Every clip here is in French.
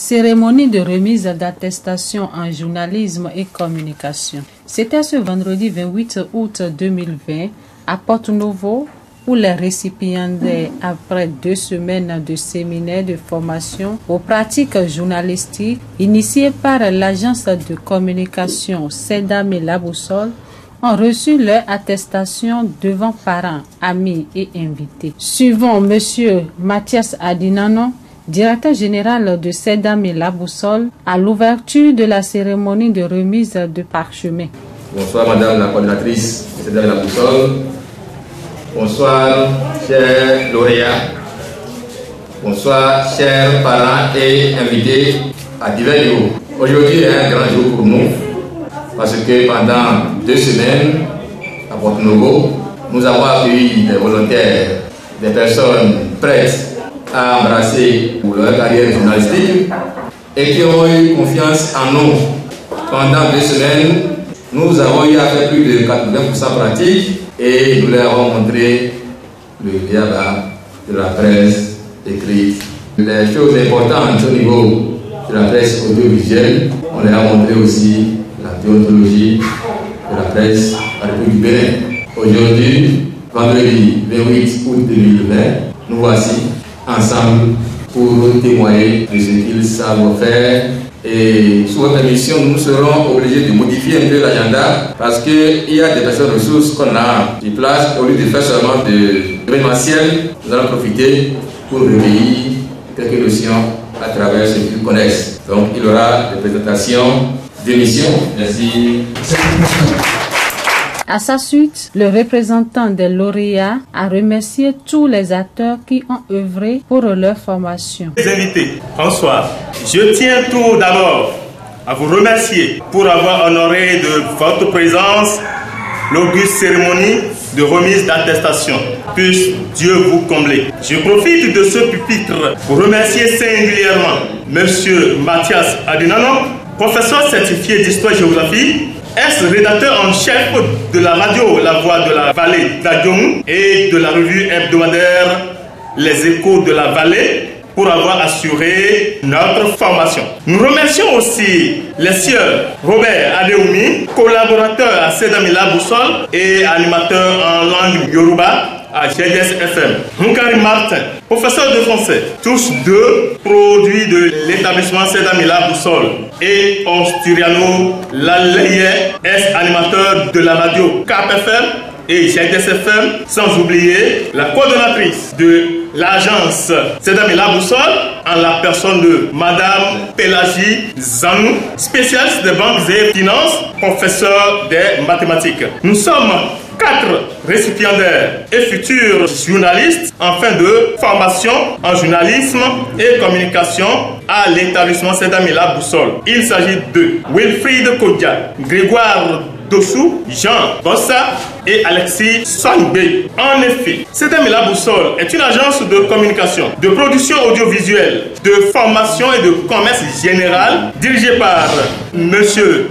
Cérémonie de remise d'attestation en journalisme et communication. C'était ce vendredi 28 août 2020 à Porto Novo où les récipiendaires, après 2 semaines de séminaire de formation aux pratiques journalistiques initiées par l'agence de communication Sedam et La Boussole, ont reçu leur attestation devant parents, amis et invités. Suivons M. Mathias Adinano, directeur général de Sedam et La Boussole, à l'ouverture de la cérémonie de remise de parchemin. Bonsoir Madame la coordinatrice de Sedam et La Boussole. Bonsoir chers lauréats. Bonsoir chers parents et invités à divers niveaux. Aujourd'hui est un grand jour pour nous parce que pendant 2 semaines à Porto Novo, nous avons accueilli des volontaires, des personnes prêtes à embrasser pour leur carrière journalistique et qui ont eu confiance en nous. Pendant 2 semaines, nous avons eu à faire plus de 80% pratique et nous leur avons montré le diable de la presse écrite. Les choses importantes au niveau de la presse audiovisuelle, on leur a montré aussi la déontologie de la presse à la République du Bénin. Aujourd'hui, vendredi 28 août 2020, nous voici ensemble pour témoigner de ce qu'ils savent faire. Et sous votre émission, nous serons obligés de modifier un peu l'agenda parce qu'il y a des personnes ressources qu'on a sur place. Au lieu de faire seulement de l'événementiel, nous allons profiter pour recueillir quelques notions à travers ce qu'ils connaissent. Donc il y aura des présentations d'émissions. Merci. À sa suite, le représentant des lauréats a remercié tous les acteurs qui ont œuvré pour leur formation. Les invités, bonsoir. Je tiens tout d'abord à vous remercier pour avoir honoré de votre présence l'auguste cérémonie de remise d'attestation. Puisse Dieu vous combler. Je profite de ce pupitre pour remercier singulièrement M. Mathias Adinano, professeur certifié d'histoire-géographie, ex-rédacteur en chef de la radio La Voix de la Vallée d'Adjong et de la revue hebdomadaire Les Échos de la Vallée, pour avoir assuré notre formation. Nous remercions aussi les sieurs Robert Adeoumi, collaborateur à Sedam et La Boussole et animateur en langue Yoruba à GDS FM. Moukari Martin, professeur de français, tous 2 produits de l'établissement Sedam et La Boussole, et Osturiano Laleye, ex-animateur de la radio Cap FM et GDS FM, sans oublier la coordonnatrice de l'agence Sedam et La Boussole en la personne de Madame Pélagie Zanou, spécialiste des banques et finances, professeur des mathématiques. Nous sommes 4 récipiendaires et futurs journalistes en fin de formation en journalisme et communication à l'établissement Sedam et La Boussole. Il s'agit de Wilfried Kodia, Grégoire Dossou, Jean Bossa et Alexis Sangbe. En effet, Sedam et La Boussole est une agence de communication, de production audiovisuelle, de formation et de commerce général dirigée par M.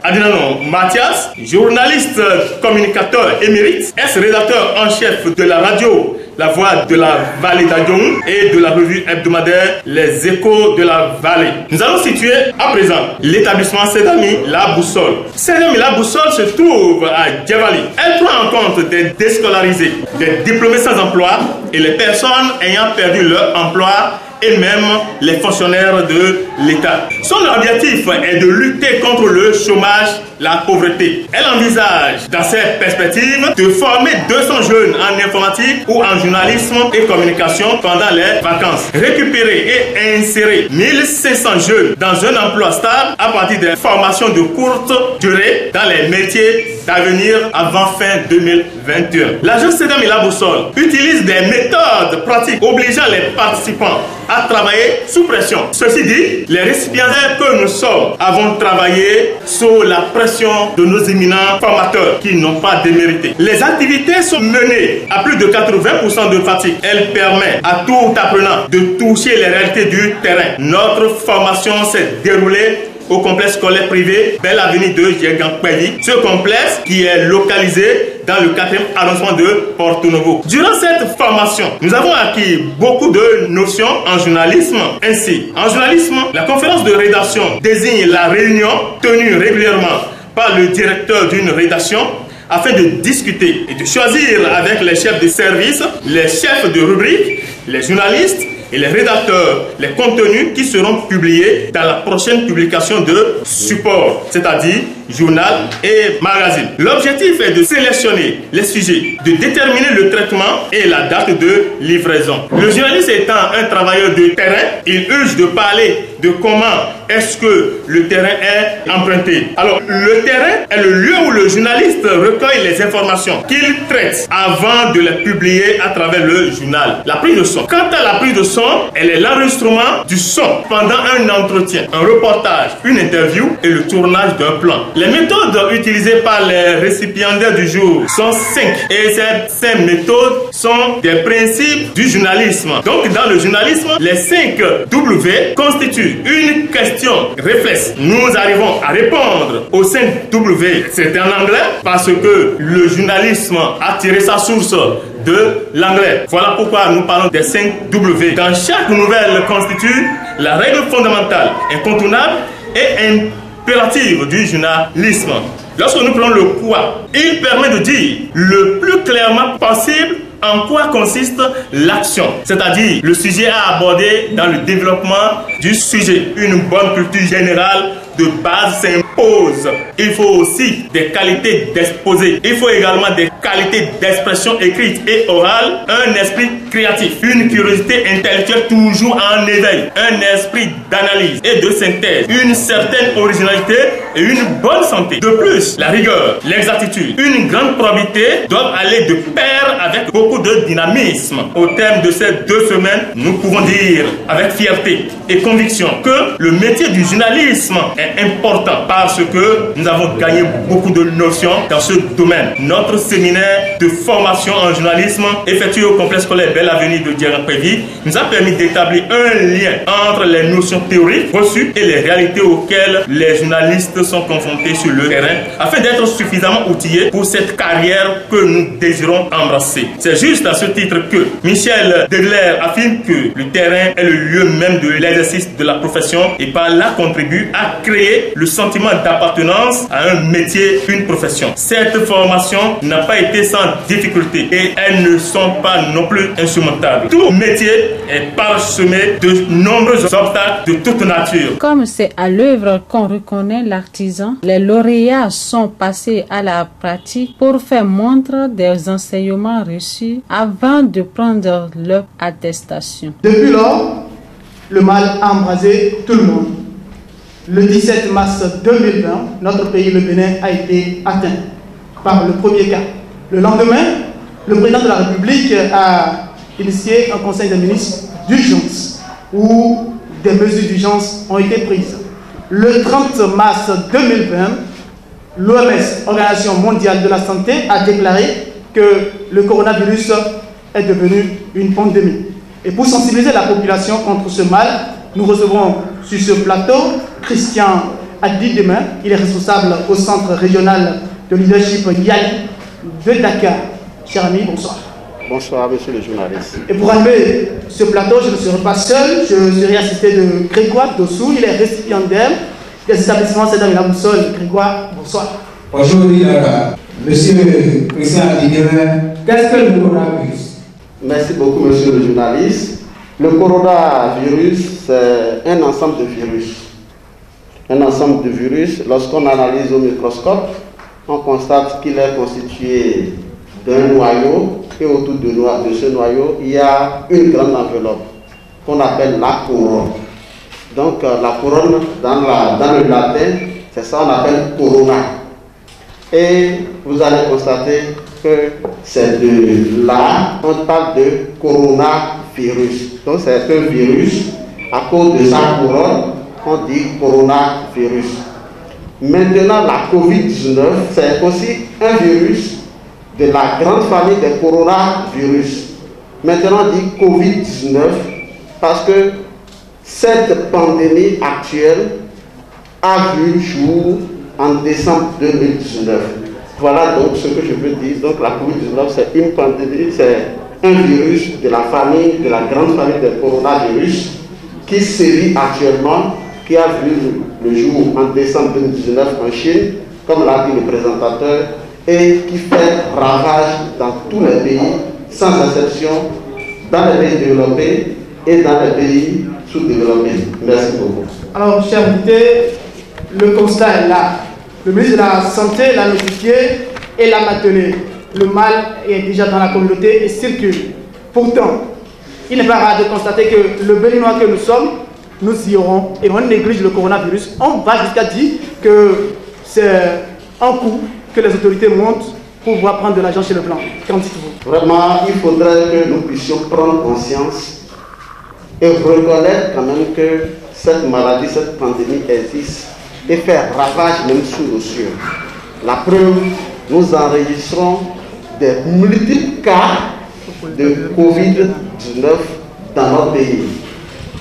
Adinano Mathias, journaliste communicateur émérite, ex-rédacteur en chef de la radio La Voix de la Vallée d'Adjong et de la revue hebdomadaire Les Échos de la Vallée. Nous allons situer à présent l'établissement Sedam et La Boussole. Sedam et La Boussole se trouve à Djavali. Elle prend en compte des déscolarisés, des diplômés sans emploi et les personnes ayant perdu leur emploi et même les fonctionnaires de l'État. Son objectif est de lutter contre le chômage, la pauvreté. Elle envisage, dans cette perspective, de former 200 jeunes en informatique ou en journalisme et communication pendant les vacances. Récupérer et insérer 1500 jeunes dans un emploi stable à partir des formations de courte durée dans les métiers d'avenir avant fin 2021. L'agence Sedam et La Boussole utilise des méthodes pratiques obligeant les participants à travailler sous pression. Ceci dit, les récipiendaires que nous sommes avons travaillé sous la pression de nos éminents formateurs qui n'ont pas démérité. Les activités sont menées à plus de 80% de fatigue. Elle permet à tout apprenant de toucher les réalités du terrain. Notre formation s'est déroulée au complexe scolaire privé Belle Avenue de Diegankpevi. Ce complexe qui est localisé dans le 4e arrondissement de Porto Novo. Durant cette formation, nous avons acquis beaucoup de notions en journalisme. Ainsi, en journalisme, la conférence de rédaction désigne la réunion tenue régulièrement par le directeur d'une rédaction afin de discuter et de choisir avec les chefs de service, les chefs de rubrique, les journalistes et les rédacteurs les contenus qui seront publiés dans la prochaine publication de support, c'est-à-dire journal et magazine. L'objectif est de sélectionner les sujets, de déterminer le traitement et la date de livraison. Le journaliste étant un travailleur de terrain, il urge de parler de comment est-ce que le terrain est emprunté. Alors, le terrain est le lieu où le journaliste recueille les informations qu'il traite avant de les publier à travers le journal. La prise de son. Quant à la prise de son, elle est l'enregistrement du son pendant un entretien, un reportage, une interview et le tournage d'un plan. Les méthodes utilisées par les récipiendaires du jour sont 5 et ces méthodes sont des principes du journalisme. Donc, dans le journalisme, les 5 W constituent une question réflexe. Nous arrivons à répondre aux 5 W. C'est en anglais parce que le journalisme a tiré sa source de l'anglais. Voilà pourquoi nous parlons des 5 W. Dans chaque nouvelle constitue la règle fondamentale, incontournable et impérative du journalisme. Lorsque nous prenons le quoi, il permet de dire le plus clairement possible en quoi consiste l'action, c'est-à-dire le sujet à aborder dans le développement du sujet. Une bonne culture générale de base s'impose. Il faut aussi des qualités d'exposé. Il faut également des qualités d'expression écrite et orale, un esprit créatif, une curiosité intellectuelle toujours en éveil, un esprit d'analyse et de synthèse, une certaine originalité et une bonne santé. De plus, la rigueur, l'exactitude, une grande probité doivent aller de pair avec beaucoup de dynamisme. Au terme de ces 2 semaines, nous pouvons dire avec fierté et conviction que le métier du journalisme est important parce que nous avons gagné beaucoup de notions dans ce domaine. Notre séminaire de formation en journalisme effectué au complexe scolaire Belle Avenue de Diegankpevi nous a permis d'établir un lien entre les notions théoriques reçues et les réalités auxquelles les journalistes sont confrontés sur le terrain afin d'être suffisamment outillés pour cette carrière que nous désirons embrasser. C'est juste à ce titre que Michel Degler affirme que le terrain est le lieu même de l'exercice de la profession et par là contribue à créer le sentiment d'appartenance à un métier, une profession. Cette formation n'a pas été sans difficulté et elles ne sont pas non plus insurmontables. Tout métier est parsemé de nombreux obstacles de toute nature. Comme c'est à l'œuvre qu'on reconnaît l'artisan, les lauréats sont passés à la pratique pour faire montre des enseignements reçus avant de prendre leur attestation. Depuis lors, le mal a embrasé tout le monde. Le 17 mars 2020, notre pays, le Bénin, a été atteint par le premier cas. Le lendemain, le président de la République a initié un conseil des ministres d'urgence où des mesures d'urgence ont été prises. Le 30 mars 2020, l'OMS, Organisation mondiale de la santé, a déclaré que le coronavirus est devenu une pandémie. Et pour sensibiliser la population contre ce mal, nous recevons sur ce plateau Christian Adidemain. Il est responsable au centre régional de leadership Yali de Dakar. Cher ami, bonsoir. Bonsoir, monsieur le journaliste. Et pour animer ce plateau, je ne serai pas seul. Je serai assisté de Grégoire Dossou. Il est récipiendaire des établissements Cédar Boussole. Grégoire, bonsoir. Bonjour, monsieur Christian Adidemain. Qu'est-ce que le coronavirus? Merci beaucoup, monsieur le journaliste. Le coronavirus, c'est un ensemble de virus. Un ensemble de virus, lorsqu'on analyse au microscope, on constate qu'il est constitué d'un noyau et autour de ce noyau, il y a une grande enveloppe qu'on appelle la couronne. Donc la couronne, dans le latin, c'est ça qu'on appelle corona. Et vous allez constater que c'est de là, on parle de coronavirus. Donc c'est un virus, à cause de sa couronne, on dit coronavirus. Maintenant, la COVID-19, c'est aussi un virus de la grande famille des coronavirus. Maintenant, on dit COVID-19 parce que cette pandémie actuelle a vu le jour en décembre 2019. Voilà donc ce que je veux dire. Donc la COVID-19, c'est une pandémie, c'est un virus de la famille, de la grande famille des coronavirus qui sévit actuellement, qui a vu le jour en décembre 2019 en Chine, comme l'a dit le présentateur, et qui fait ravage dans tous les pays, sans exception, dans les pays développés et dans les pays sous-développés. Merci beaucoup. Alors, chers invités, le constat est là. Le ministre de la Santé l'a notifié et l'a maintenu. Le mal est déjà dans la communauté et circule. Pourtant, il n'est pas rare de constater que le Béninois que nous sommes, nous y aurons et on néglige le coronavirus. On va jusqu'à dire que c'est un coup que les autorités montent pour pouvoir prendre de l'argent chez le blanc. Qu'en dites-vous? Vraiment, il faudrait que nous puissions prendre conscience et reconnaître quand même que cette maladie, cette pandémie existe et fait ravage même sous nos cieux. La preuve, nous enregistrons des multiples cas de Covid-19 dans notre pays.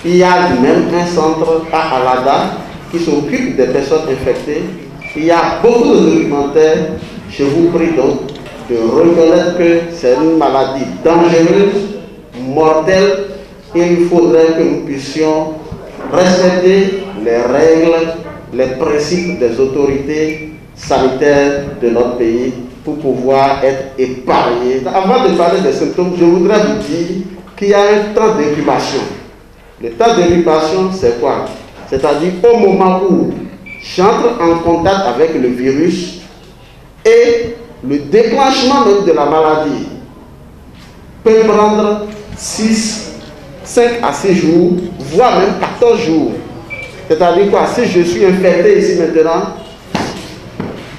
Il y a même un centre à Alada qui s'occupe des personnes infectées. Il y a beaucoup de documentaires. Je vous prie donc de reconnaître que c'est une maladie dangereuse, mortelle, et il faudrait que nous puissions respecter les règles, les principes des autorités sanitaires de notre pays pour pouvoir être épargnés. Avant de parler des symptômes, je voudrais vous dire qu'il y a un temps d'incubation. Le temps d'incubation, c'est quoi? C'est-à-dire au moment où j'entre en contact avec le virus et le déclenchement même de la maladie peut prendre 5 à 6 jours, voire même 14 jours. C'est-à-dire quoi? Si je suis infecté ici maintenant,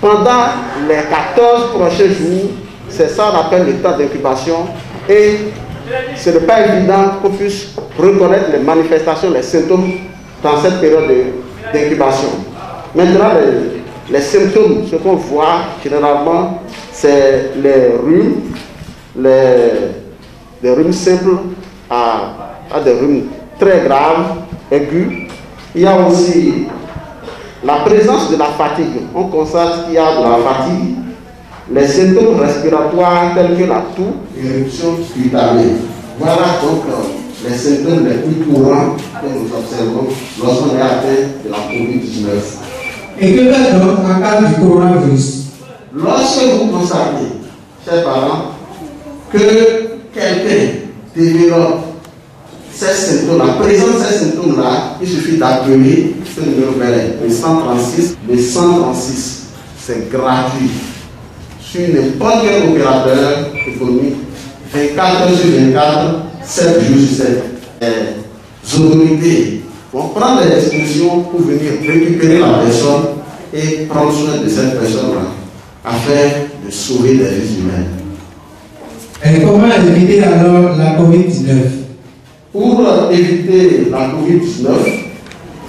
pendant les 14 prochains jours, c'est ça qu'on appelle le temps d'incubation. Et ce n'est pas évident qu'on puisse reconnaître les manifestations, les symptômes dans cette période d'incubation. Maintenant, les symptômes, ce qu'on voit généralement, c'est les rhumes, des rhumes simples à des rhumes très graves, aigus. Il y a aussi la présence de la fatigue. On constate qu'il y a de la fatigue. Les symptômes respiratoires tels que la toux, éruption cutanée. Voilà donc les symptômes les plus courants que nous observons lorsqu'on est atteint de la COVID-19. Et que faire donc en cas du coronavirus? Lorsque vous constatez, chers parents, que quelqu'un développe ces symptômes, la présence de ces symptômes-là, il suffit d'appeler ce numéro vert, le 136. Le 136, c'est gratuit. Sur n'importe quel opérateur économique, 24 heures sur 24, 7 jours sur 7. Les autorités vont prendre des dispositions pour venir récupérer la personne et prendre soin de cette personne-là, afin de sauver des vies humaines. Et comment éviter alors la COVID-19? Pour éviter la COVID-19,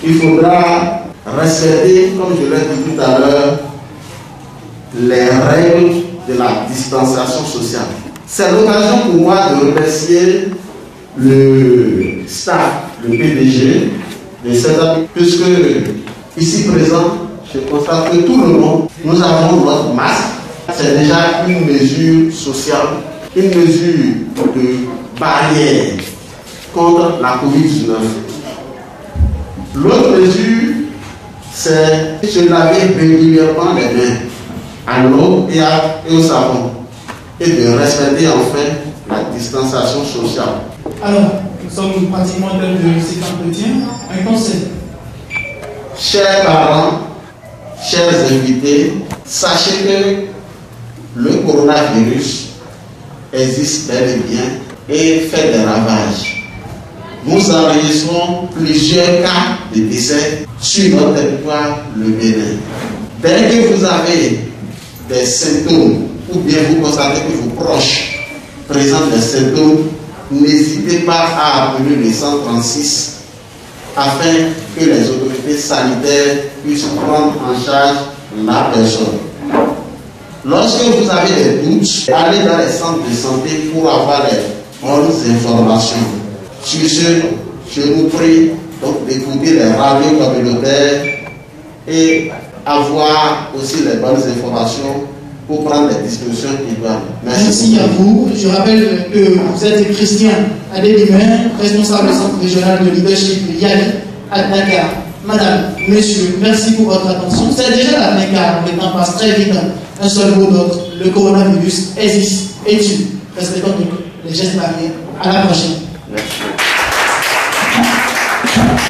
il faudra respecter, comme je l'ai dit tout à l'heure, les règles de la distanciation sociale. C'est l'occasion pour moi de remercier le staff, le PDG de cette appli, puisque ici présent, je constate que tout le monde, nous avons notre masque. C'est déjà une mesure sociale, une mesure de barrière contre la COVID-19. L'autre mesure, c'est se laver régulièrement les mains à l'eau et au savon et de respecter enfin la distanciation sociale. Alors, nous sommes pratiquement en train de cet entretien. Un conseil. Chers parents, chers invités, sachez que le coronavirus existe bel et bien et fait des ravages. Nous enregistrons plusieurs cas de décès sur notre territoire, le Bénin. Dès que vous avez des symptômes ou bien vous constatez que vos proches présentent des symptômes, n'hésitez pas à appeler le 136 afin que les autorités sanitaires puissent prendre en charge la personne. Lorsque vous avez des doutes, allez dans les centres de santé pour avoir les bonnes informations. Sur ce, je vous prie donc d'écouter les radios communautaires et et avoir aussi les bonnes informations pour prendre les dispositions idoines. Merci à vous. Je rappelle que vous êtes Christian Adélimin, responsable du centre régional de leadership Yali à Dakar. Madame, monsieur, merci pour votre attention. C'est déjà la fin car le temps passe très vite. Un seul mot d'autre, le coronavirus existe et tue. Respectons les gestes barrières. À la prochaine. Merci.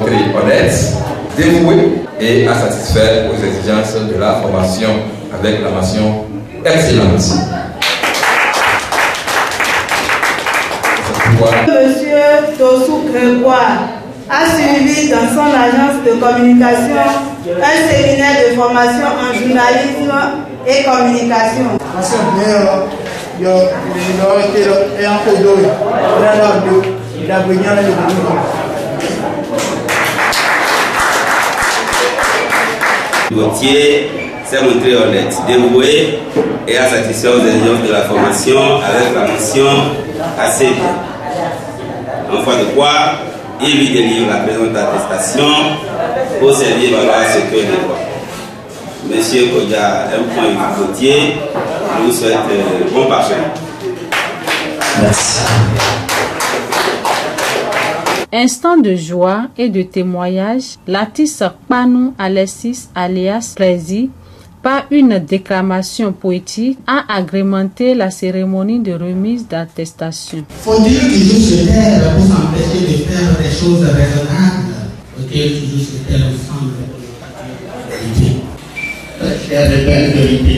Honnête, dévoué et à satisfaire aux exigences de la formation avec la mention excellente. Monsieur Tossou Grégoire a suivi dans son agence de communication un séminaire de formation en journalisme et communication. Gauthier s'est montré honnête, dévoué et a satisfait aux exigences de la formation avec la mention assez bien. En foi de quoi, il lui délivre la présente attestation pour servir valoir ce que de droit. Monsieur Kodja M. Gauthier, je vous souhaite bon parfum. Merci. Instant de joie et de témoignage, l'artiste Panou Alexis alias Prési, par une déclamation poétique, a agrémenté la cérémonie de remise d'attestation. Faut-il toujours se taire pour s'empêcher de faire des choses raisonnables? Faut-il toujours se taire ensemble pour ne pas dire la vérité? C'est de belle vérité.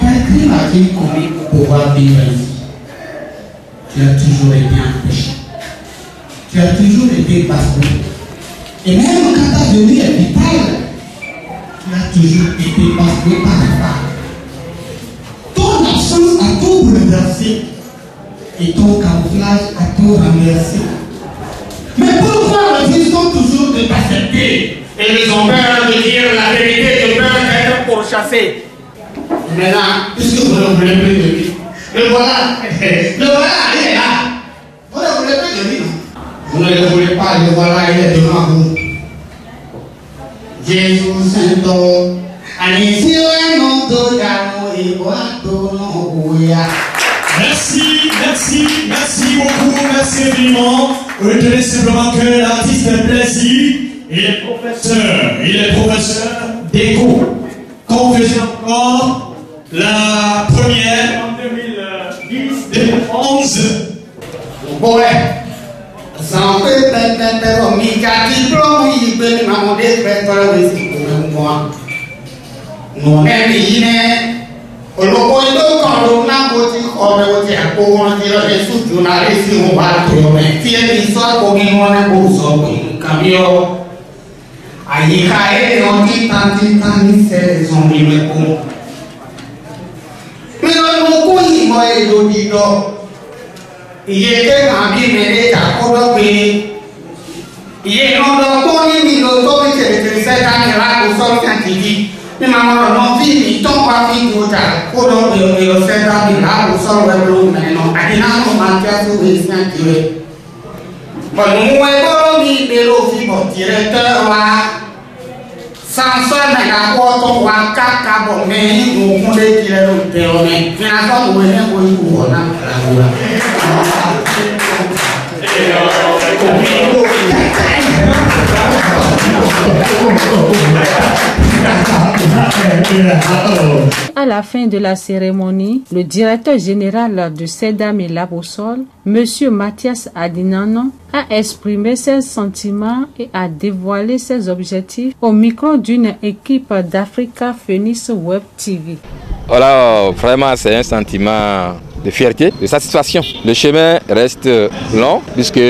Quel crime a-t-il commis pour pouvoir vivre ici? Tu as toujours été empêché. Tu as toujours été bafoué. Et même quand ta venue est vitale, tu as toujours été bafoué par la femme. Ton absence a tout bouleversé et ton camouflage a tout renversé. Mais pourquoi refuse-t-on toujours de t'accepter? Et ils ont peur de dire la vérité, de peur d'être pourchassé. Maintenant, puisque vous ne voulez plus de lui, le voilà, il est là. Vous ne voulez plus de lui, non? Vous ne le voulez pas, le voilà, il est devant vous. Jésus Saint-O, Anisio et Mondo Yano et Boato no Ouya. Merci beaucoup, merci infiniment. Retenez simplement que l'artiste est Prési, il est professeur d'écho. Comme vous faisiez encore la première en 2010-2011. Ouais. Sans peut-être Mika diplôme, il peut nous faire pour moi. Nous n'aimons le logo quand on a voté pour on dit les sous-journalistes on va trouver. Si elle soit comme on a besoin camion. Aïka et on dit tant c'est son numéro. Mais on nous connaît moi et l'audido. Il était en vie mais à Kodopé. Il est non connu ni l'auto qui est cette année là au sol scientifique. Mais maman non fini ton pas fini tout ça. Kodopé le cette année là au sol web mais non. Adina non manquer sur les scientifiques. Bon nous est bon ni le bon directeur là. Sans ça mais la porte on va caca bon mais nous on est tiré le péroné. Finalement nous est pour on a À la fin de la cérémonie, le directeur général de Sedam et La Boussole, M. Mathias Adinano, a exprimé ses sentiments et a dévoilé ses objectifs au micro d'une équipe d'Africa Phoenix Web TV. Voilà, vraiment c'est un sentiment de fierté, de satisfaction. Le chemin reste long puisque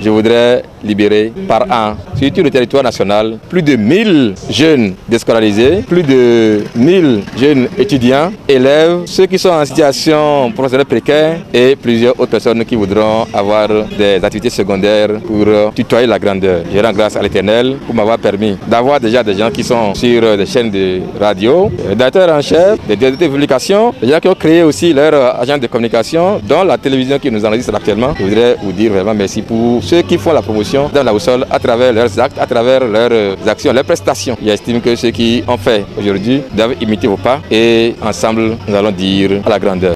je voudrais libérer par an, sur tout le territoire national, plus de 1000 jeunes déscolarisés, plus de 1000 jeunes étudiants, élèves, ceux qui sont en situation professionnelle précaire et plusieurs autres personnes qui voudront avoir des activités secondaires pour tutoyer la grandeur. Je rends grâce à l'Éternel pour m'avoir permis d'avoir déjà des gens qui sont sur des chaînes de radio, des rédacteurs en chef, des directeurs de publication, des gens qui ont créé aussi leur agence de communication, dont la télévision qui nous enregistre actuellement. Je voudrais vous dire vraiment merci pour ceux qui font la promotion promotion dans la boussole à travers leurs actes, à travers leurs actions, leurs prestations. J'estime que ceux qui ont fait aujourd'hui doivent imiter vos pas et ensemble nous allons dire à la grandeur.